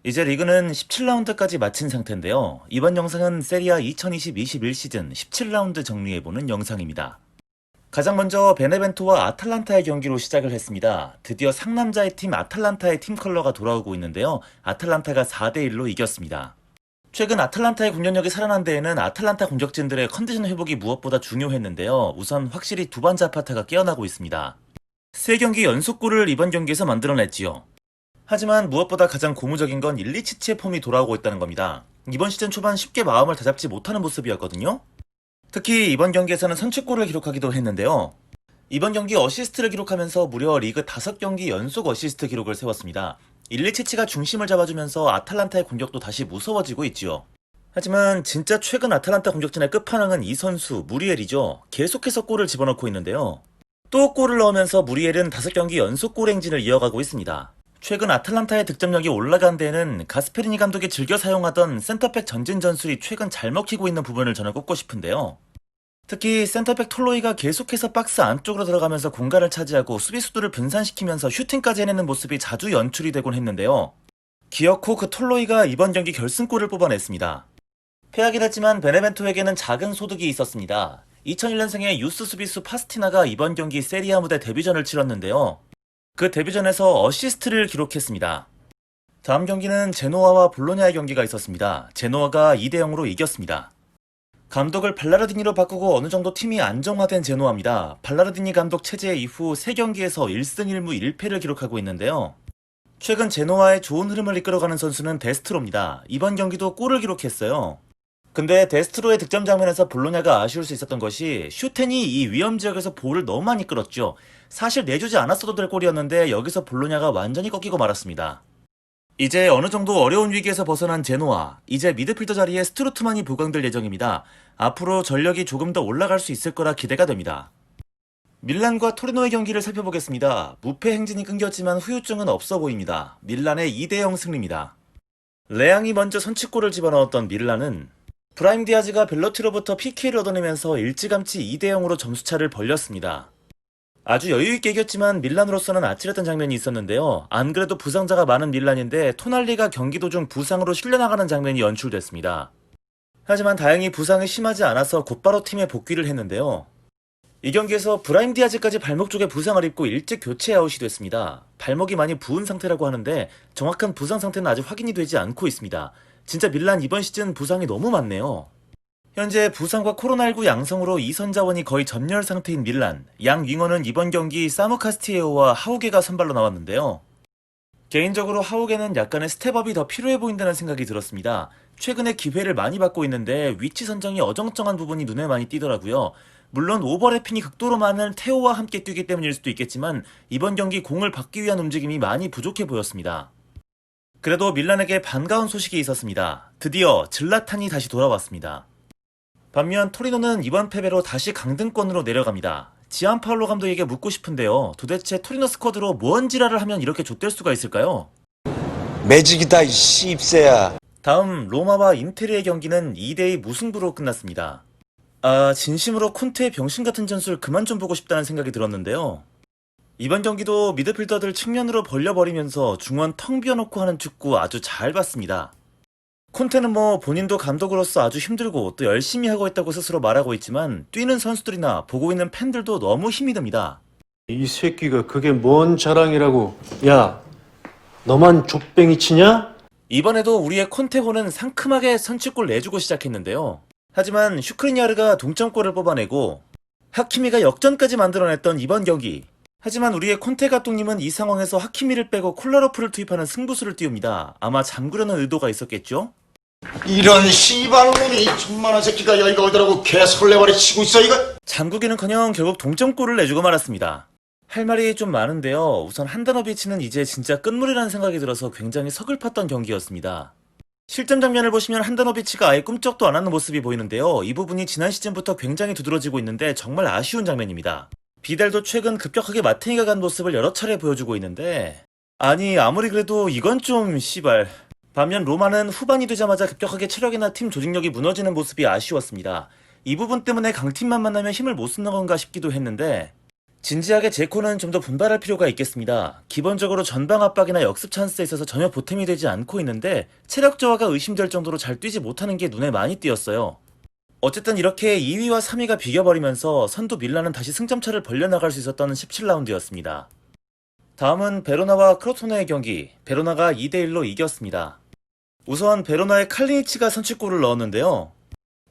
이제 리그는 17라운드까지 마친 상태인데요. 이번 영상은 세리아 2020-21 시즌 17라운드 정리해보는 영상입니다. 가장 먼저 베네벤토와 아탈란타의 경기로 시작을 했습니다. 드디어 상남자의 팀 아탈란타의 팀 컬러가 돌아오고 있는데요. 아탈란타가 4대1로 이겼습니다. 최근 아탈란타의 공격력이 살아난 데에는 아탈란타 공격진들의 컨디션 회복이 무엇보다 중요했는데요. 우선 확실히 두반 자파타가 깨어나고 있습니다. 3경기 연속골을 이번 경기에서 만들어냈지요. 하지만 무엇보다 가장 고무적인 건 일리치치의 폼이 돌아오고 있다는 겁니다. 이번 시즌 초반 쉽게 마음을 다잡지 못하는 모습이었거든요. 특히 이번 경기에서는 선취골을 기록하기도 했는데요. 이번 경기 어시스트를 기록하면서 무려 리그 5경기 연속 어시스트 기록을 세웠습니다. 일리치치가 중심을 잡아주면서 아탈란타의 공격도 다시 무서워지고 있지요. 하지만 진짜 최근 아탈란타 공격진의 끝판왕은 이 선수 무리엘이죠. 계속해서 골을 집어넣고 있는데요. 또 골을 넣으면서 무리엘은 5경기 연속 골 행진을 이어가고 있습니다. 최근 아탈란타의 득점력이 올라간 데에는 가스페리니 감독이 즐겨 사용하던 센터백 전진 전술이 최근 잘 먹히고 있는 부분을 저는 꼽고 싶은데요. 특히 센터백 톨로이가 계속해서 박스 안쪽으로 들어가면서 공간을 차지하고 수비수들을 분산시키면서 슈팅까지 해내는 모습이 자주 연출이 되곤 했는데요. 기어코 그 톨로이가 이번 경기 결승골을 뽑아냈습니다. 패하긴 했지만 베네벤토에게는 작은 소득이 있었습니다. 2001년생의 유스 수비수 파스티나가 이번 경기 세리아 무대 데뷔전을 치렀는데요. 그 데뷔전에서 어시스트를 기록했습니다. 다음 경기는 제노아와 볼로냐의 경기가 있었습니다. 제노아가 2대0으로 이겼습니다. 감독을 발라르디니로 바꾸고 어느 정도 팀이 안정화된 제노아입니다. 발라르디니 감독 체제 이후 3경기에서 1승 1무 1패를 기록하고 있는데요. 최근 제노아의 좋은 흐름을 이끌어가는 선수는 데스트로입니다. 이번 경기도 골을 기록했어요. 근데 데스트로의 득점 장면에서 볼로냐가 아쉬울 수 있었던 것이 슈텐이 이 위험 지역에서 볼을 너무 많이 끌었죠. 사실 내주지 않았어도 될 골이었는데 여기서 볼로냐가 완전히 꺾이고 말았습니다. 이제 어느 정도 어려운 위기에서 벗어난 제노아, 이제 미드필더 자리에 스투르트만이 보강될 예정입니다. 앞으로 전력이 조금 더 올라갈 수 있을 거라 기대가 됩니다. 밀란과 토리노의 경기를 살펴보겠습니다. 무패 행진이 끊겼지만 후유증은 없어 보입니다. 밀란의 2대0 승리입니다. 레앙이 먼저 선취골을 집어넣었던 밀란은 브라임 디아즈가 벨로티로부터 PK를 얻어내면서 일찌감치 2대0으로 점수차를 벌렸습니다. 아주 여유있게 이겼지만 밀란으로서는 아찔했던 장면이 있었는데요. 안 그래도 부상자가 많은 밀란인데 토날리가 경기 도중 부상으로 실려나가는 장면이 연출됐습니다. 하지만 다행히 부상이 심하지 않아서 곧바로 팀에 복귀를 했는데요. 이 경기에서 브라임 디아즈까지 발목 쪽에 부상을 입고 일찍 교체 아웃이 됐습니다. 발목이 많이 부은 상태라고 하는데 정확한 부상 상태는 아직 확인이 되지 않고 있습니다. 진짜 밀란 이번 시즌 부상이 너무 많네요. 현재 부상과 코로나19 양성으로 2선 자원이 거의 전멸 상태인 밀란. 양 윙어는 이번 경기 사무 카스티에오와 하우게가 선발로 나왔는데요. 개인적으로 하우게는 약간의 스텝업이 더 필요해 보인다는 생각이 들었습니다. 최근에 기회를 많이 받고 있는데 위치 선정이 어정쩡한 부분이 눈에 많이 띄더라고요. 물론 오버래핑이 극도로 많은 테오와 함께 뛰기 때문일 수도 있겠지만 이번 경기 공을 받기 위한 움직임이 많이 부족해 보였습니다. 그래도 밀란에게 반가운 소식이 있었습니다. 드디어 질라탄이 다시 돌아왔습니다. 반면 토리노는 이번 패배로 다시 강등권으로 내려갑니다. 지안파울로 감독에게 묻고 싶은데요. 도대체 토리노 스쿼드로 뭔 지랄을 하면 이렇게 좆될 수가 있을까요? 매직이다 이 씹새야. 다음 로마와 인테리의 경기는 2대2 무승부로 끝났습니다. 진심으로 콘테의 병신같은 전술 그만 좀 보고 싶다는 생각이 들었는데요. 이번 경기도 미드필더들 측면으로 벌려버리면서 중원 텅 비워놓고 하는 축구 아주 잘 봤습니다. 콘테는 본인도 감독으로서 아주 힘들고 또 열심히 하고 있다고 스스로 말하고 있지만 뛰는 선수들이나 보고 있는 팬들도 너무 힘이 듭니다. 이 새끼가 그게 뭔 자랑이라고. 야, 너만 족뱅이 치냐? 이번에도 우리의 콘테호는 상큼하게 선취골 내주고 시작했는데요. 하지만 슈크리니아르가 동점골을 뽑아내고 하키미가 역전까지 만들어냈던 이번 경기. 하지만 우리의 콘테 감독님은 이 상황에서 하키미를 빼고 콜라로프를 투입하는 승부수를 띄웁니다. 아마 잠그려는 의도가 있었겠죠? 이런 씨발놈이 천만한 새끼가 야 이거 어디라고 개 설레발에 치고 있어 이거. 잠그기는커녕 결국 동점골을 내주고 말았습니다. 할 말이 좀 많은데요. 우선 한다노비치는 이제 진짜 끝물이라는 생각이 들어서 굉장히 서글펐던 경기였습니다. 실점 장면을 보시면 한다노비치가 아예 꿈쩍도 안 하는 모습이 보이는데요. 이 부분이 지난 시즌부터 굉장히 두드러지고 있는데 정말 아쉬운 장면입니다. 비달도 최근 급격하게 마테니가 간 모습을 여러 차례 보여주고 있는데 아무리 그래도 이건 좀 씨발. 반면 로마는 후반이 되자마자 급격하게 체력이나 팀 조직력이 무너지는 모습이 아쉬웠습니다. 이 부분 때문에 강팀만 만나면 힘을 못 쓰는 건가 싶기도 했는데 진지하게 제코는 좀 더 분발할 필요가 있겠습니다. 기본적으로 전방 압박이나 역습 찬스에 있어서 전혀 보탬이 되지 않고 있는데 체력 저하가 의심될 정도로 잘 뛰지 못하는 게 눈에 많이 띄었어요. 어쨌든 이렇게 2위와 3위가 비겨버리면서 선두 밀란은 다시 승점차를 벌려나갈 수 있었던 17라운드였습니다. 다음은 베로나와 크로토네의 경기, 베로나가 2대1로 이겼습니다. 우선 베로나의 칼리니치가 선취골을 넣었는데요.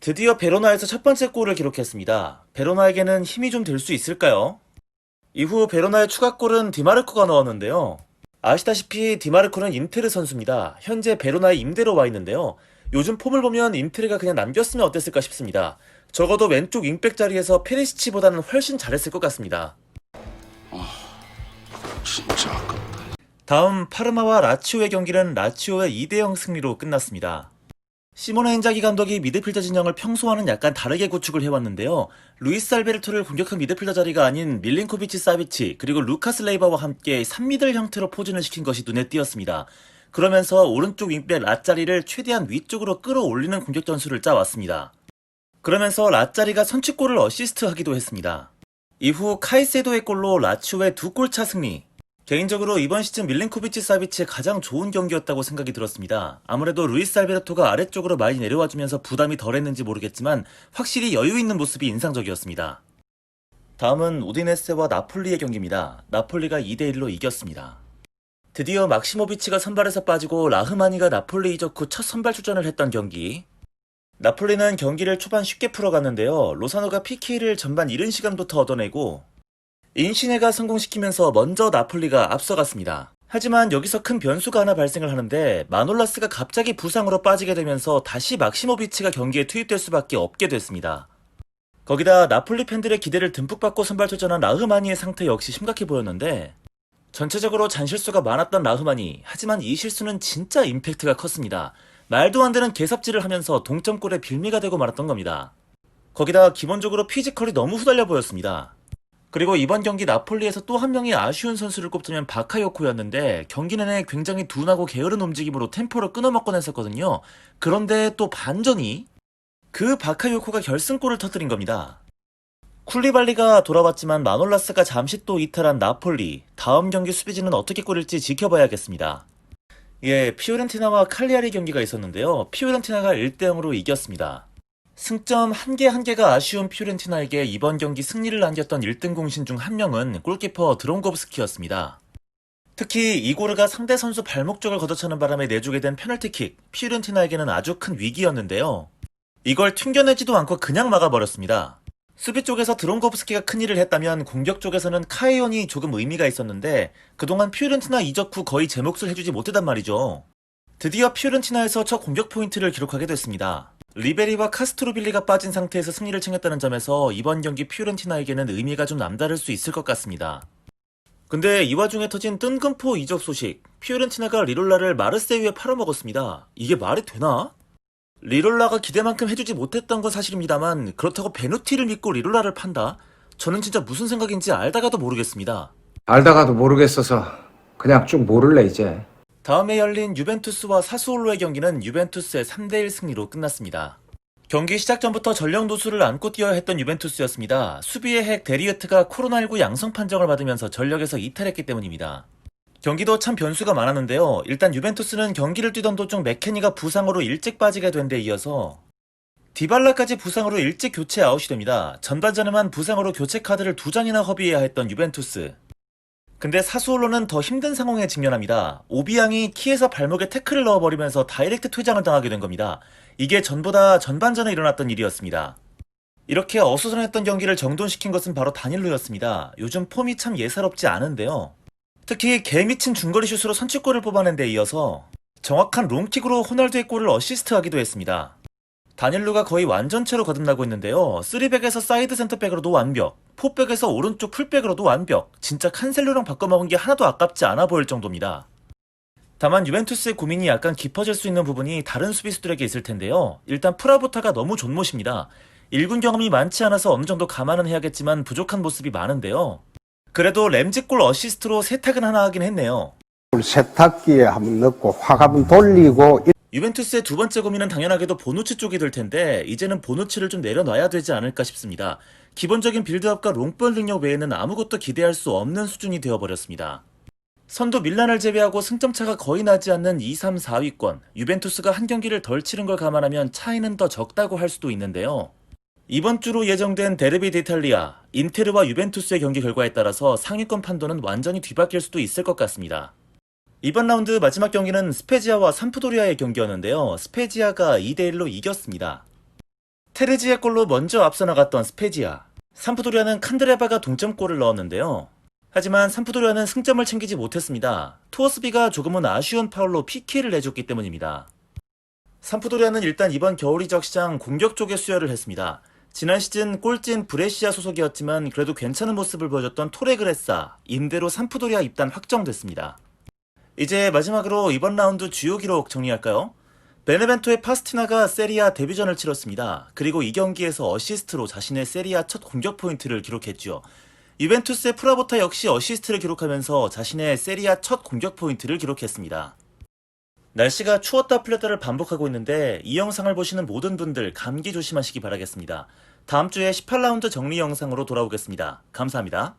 드디어 베로나에서 첫 번째 골을 기록했습니다. 베로나에게는 힘이 좀 될 수 있을까요? 이후 베로나의 추가골은 디마르코가 넣었는데요. 아시다시피 디마르코는 인테르 선수입니다. 현재 베로나에 임대로 와 있는데요. 요즘 폼을 보면 인테르가 그냥 남겼으면 어땠을까 싶습니다. 적어도 왼쪽 윙백 자리에서 페리시치보다는 훨씬 잘했을 것 같습니다. 진짜 아깝다. 다음 파르마와 라치오의 경기는 라치오의 2대0 승리로 끝났습니다. 시모네 인자기 감독이 미드필더 진영을 평소와는 약간 다르게 구축을 해왔는데요. 루이스 알베르토를 공격형 미드필더 자리가 아닌 밀린코비치 사비치 그리고 루카스 레이바와 함께 3미들 형태로 포진을 시킨 것이 눈에 띄었습니다. 그러면서 오른쪽 윙백 라 자리를 최대한 위쪽으로 끌어올리는 공격 전술을 짜왔습니다. 그러면서 라 자리가 선취골을 어시스트하기도 했습니다. 이후 카이세도의 골로 라치오의 2골차 승리. 개인적으로 이번 시즌 밀린코비치 사비치의 가장 좋은 경기였다고 생각이 들었습니다. 아무래도 루이스 알베르토가 아래쪽으로 많이 내려와주면서 부담이 덜했는지 모르겠지만 확실히 여유있는 모습이 인상적이었습니다. 다음은 우디네세와 나폴리의 경기입니다. 나폴리가 2대1로 이겼습니다. 드디어 막시모비치가 선발에서 빠지고 라흐마니가 나폴리 이적 후 첫 선발 출전을 했던 경기. 나폴리는 경기를 초반 쉽게 풀어갔는데요. 로사노가 PK를 전반 이른 시간부터 얻어내고 인시네가 성공시키면서 먼저 나폴리가 앞서갔습니다. 하지만 여기서 큰 변수가 하나 발생을 하는데 마놀라스가 갑자기 부상으로 빠지게 되면서 다시 막시모비치가 경기에 투입될 수밖에 없게 됐습니다. 거기다 나폴리 팬들의 기대를 듬뿍 받고 선발 출전한 라흐마니의 상태 역시 심각해 보였는데 전체적으로 잔실수가 많았던 라흐마니, 하지만 이 실수는 진짜 임팩트가 컸습니다. 말도 안 되는 개삽질을 하면서 동점골의 빌미가 되고 말았던 겁니다. 거기다 기본적으로 피지컬이 너무 후달려 보였습니다. 그리고 이번 경기 나폴리에서 또 한 명이 아쉬운 선수를 꼽자면 바카요코였는데 경기 내내 굉장히 둔하고 게으른 움직임으로 템포를 끊어먹곤 했었거든요. 그런데 또 반전이 그 바카요코가 결승골을 터뜨린 겁니다. 쿨리발리가 돌아왔지만 마놀라스가 잠시 또 이탈한 나폴리, 다음 경기 수비진은 어떻게 꾸릴지 지켜봐야겠습니다. 예, 피오렌티나와 칼리아리 경기가 있었는데요. 피오렌티나가 1대0으로 이겼습니다. 승점 한 개가 아쉬운 피오렌티나에게 이번 경기 승리를 안겼던 1등 공신 중 한 명은 골키퍼 드론고브스키였습니다. 특히 이고르가 상대 선수 발목 쪽을 걷어차는 바람에 내주게 된 페널티킥, 피오렌티나에게는 아주 큰 위기였는데요. 이걸 튕겨내지도 않고 그냥 막아버렸습니다. 수비 쪽에서 드론고브스키가 큰일을 했다면 공격 쪽에서는 카이온이 조금 의미가 있었는데 그동안 피오렌티나 이적 후 거의 제 몫을 해주지 못했단 말이죠. 드디어 피오렌티나에서 첫 공격 포인트를 기록하게 됐습니다. 리베리와 카스트로빌리가 빠진 상태에서 승리를 챙겼다는 점에서 이번 경기 피오렌티나에게는 의미가 좀 남다를 수 있을 것 같습니다. 근데 이 와중에 터진 뜬금포 이적 소식, 피오렌티나가 리롤라를 마르세유에 팔아먹었습니다. 이게 말이 되나? 리롤라가 기대만큼 해주지 못했던 건 사실입니다만 그렇다고 베누티를 믿고 리롤라를 판다? 저는 진짜 무슨 생각인지 알다가도 모르겠습니다. 알다가도 모르겠어서 그냥 쭉 모를래 이제. 다음에 열린 유벤투스와 사스올로의 경기는 유벤투스의 3대1 승리로 끝났습니다. 경기 시작 전부터 전력 노수를 안고 뛰어야 했던 유벤투스였습니다. 수비의 핵 데리어트가 코로나19 양성 판정을 받으면서 전력에서 이탈했기 때문입니다. 경기도 참 변수가 많았는데요. 일단 유벤투스는 경기를 뛰던 도중 맥케니가 부상으로 일찍 빠지게 된 데 이어서 디발라까지 부상으로 일찍 교체 아웃이 됩니다. 전반전에만 부상으로 교체 카드를 2장이나 허비해야 했던 유벤투스. 근데 사수올로는 더 힘든 상황에 직면합니다. 오비앙이 키에서 발목에 태클을 넣어버리면서 다이렉트 퇴장을 당하게 된 겁니다. 이게 전부 다 전반전에 일어났던 일이었습니다. 이렇게 어수선했던 경기를 정돈시킨 것은 바로 다닐로였습니다. 요즘 폼이 참 예사롭지 않은데요. 특히 개미친 중거리 슛으로 선취골을 뽑아낸 데 이어서 정확한 롱킥으로 호날두의 골을 어시스트하기도 했습니다. 다닐루가 거의 완전체로 거듭나고 있는데요. 3백에서 사이드 센터백으로도 완벽, 4백에서 오른쪽 풀백으로도 완벽, 진짜 칸셀로랑 바꿔먹은 게 하나도 아깝지 않아 보일 정도입니다. 다만 유벤투스의 고민이 약간 깊어질 수 있는 부분이 다른 수비수들에게 있을 텐데요. 일단 프라보타가 너무 존못입니다. 1군 경험이 많지 않아서 어느 정도 감안은 해야겠지만 부족한 모습이 많은데요. 그래도 램지골 어시스트로 세탁은 하나 하긴 했네요. 세탁기에 한번 넣고 화갑은 돌리고 유벤투스의 두 번째 고민은 당연하게도 보누치 쪽이 될 텐데 이제는 보누치를 좀 내려놔야 되지 않을까 싶습니다. 기본적인 빌드업과 롱볼 능력 외에는 아무것도 기대할 수 없는 수준이 되어버렸습니다. 선두 밀란을 제외하고 승점차가 거의 나지 않는 2, 3, 4위권, 유벤투스가 한 경기를 덜 치른 걸 감안하면 차이는 더 적다고 할 수도 있는데요. 이번 주로 예정된 데르비 d'Italia, 인테르와 유벤투스의 경기 결과에 따라서 상위권 판도는 완전히 뒤바뀔 수도 있을 것 같습니다. 이번 라운드 마지막 경기는 스페지아와 삼프도리아의 경기였는데요. 스페지아가 2대1로 이겼습니다. 테레지의 골로 먼저 앞서 나갔던 스페지아. 삼프도리아는 칸드레바가 동점골을 넣었는데요. 하지만 삼프도리아는 승점을 챙기지 못했습니다. 투어스비가 조금은 아쉬운 파울로 PK를 내줬기 때문입니다. 삼프도리아는 일단 이번 겨울 이적 시장 공격 쪽에 수혈을 했습니다. 지난 시즌 꼴찌인 브레시아 소속이었지만 그래도 괜찮은 모습을 보여줬던 토레그레사, 임대로 삼프도리아 입단 확정됐습니다. 이제 마지막으로 이번 라운드 주요 기록 정리할까요? 베네벤토의 파스티나가 세리아 데뷔전을 치렀습니다. 그리고 이 경기에서 어시스트로 자신의 세리아 첫 공격 포인트를 기록했죠. 유벤투스의 프라보타 역시 어시스트를 기록하면서 자신의 세리아 첫 공격 포인트를 기록했습니다. 날씨가 추웠다 풀렸다를 반복하고 있는데 이 영상을 보시는 모든 분들 감기 조심하시기 바라겠습니다. 다음 주에 18라운드 정리 영상으로 돌아오겠습니다. 감사합니다.